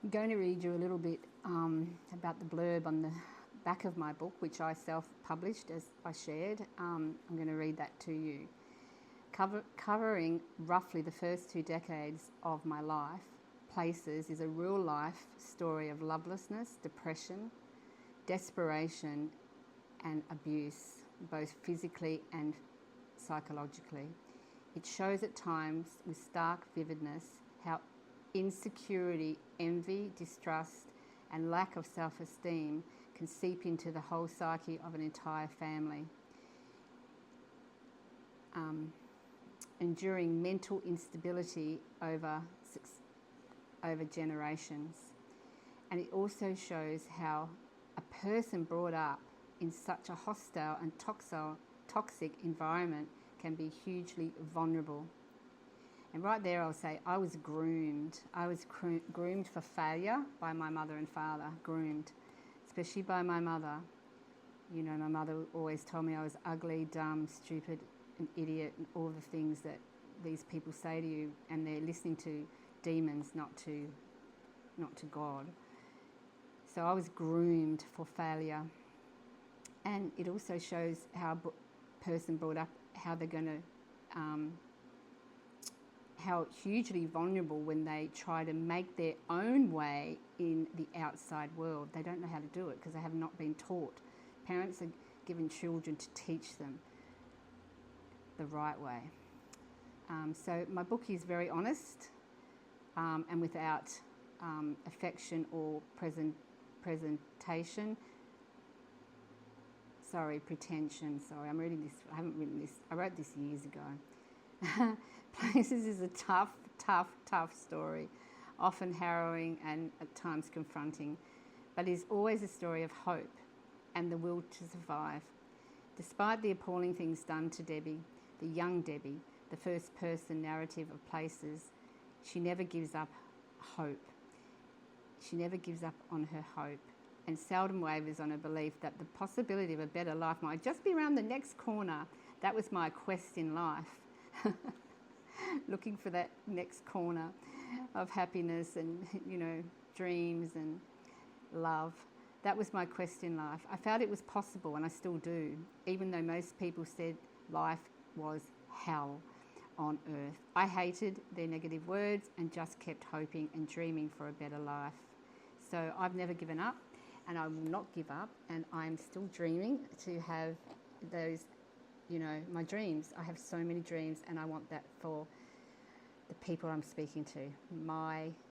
I'm going to read you a little bit about the blurb on the back of my book, which I self-published as I shared. I'm going to read that to you. Covering roughly the first 2 decades of my life, Places is a real-life story of lovelessness, depression, desperation and abuse, both physically and psychologically. It shows at times with stark vividness how insecurity, envy, distrust and lack of self-esteem can seep into the whole psyche of an entire family, enduring mental instability over generations. And it also shows how a person brought up in such a hostile and toxic environment can be hugely vulnerable. And right there I'll say I was groomed. I was groomed for failure by my mother and father, groomed, especially by my mother. You know, my mother always told me I was ugly, dumb, stupid, an idiot, and all the things that these people say to you, and they're listening to demons, not to God. So I was groomed for failure. And it also shows how a person brought up, how they're going to, how hugely vulnerable when they try to make their own way in the outside world. They don't know how to do it because they have not been taught. Parents are given children to teach them the right way. So my book is very honest and without affection or pretension. I'm reading this. I haven't written this. I wrote this years ago. Places is a tough story, often harrowing and at times confronting, but is always a story of hope and the will to survive. Despite the appalling things done to Debbie, the young Debbie, the first person narrative of Places, she never gives up hope. She never gives up on her hope and seldom wavers on her belief that the possibility of a better life might just be around the next corner. That was my quest in life. Looking for that next corner of happiness and, you know, dreams and love. That was my quest in life. I felt it was possible, and I still do, even though most people said life was hell on earth. I hated their negative words and just kept hoping and dreaming for a better life. So I've never given up, and I will not give up, and I'm still dreaming to have those, you know, my dreams. I have so many dreams, and I want that for the people I'm speaking to, my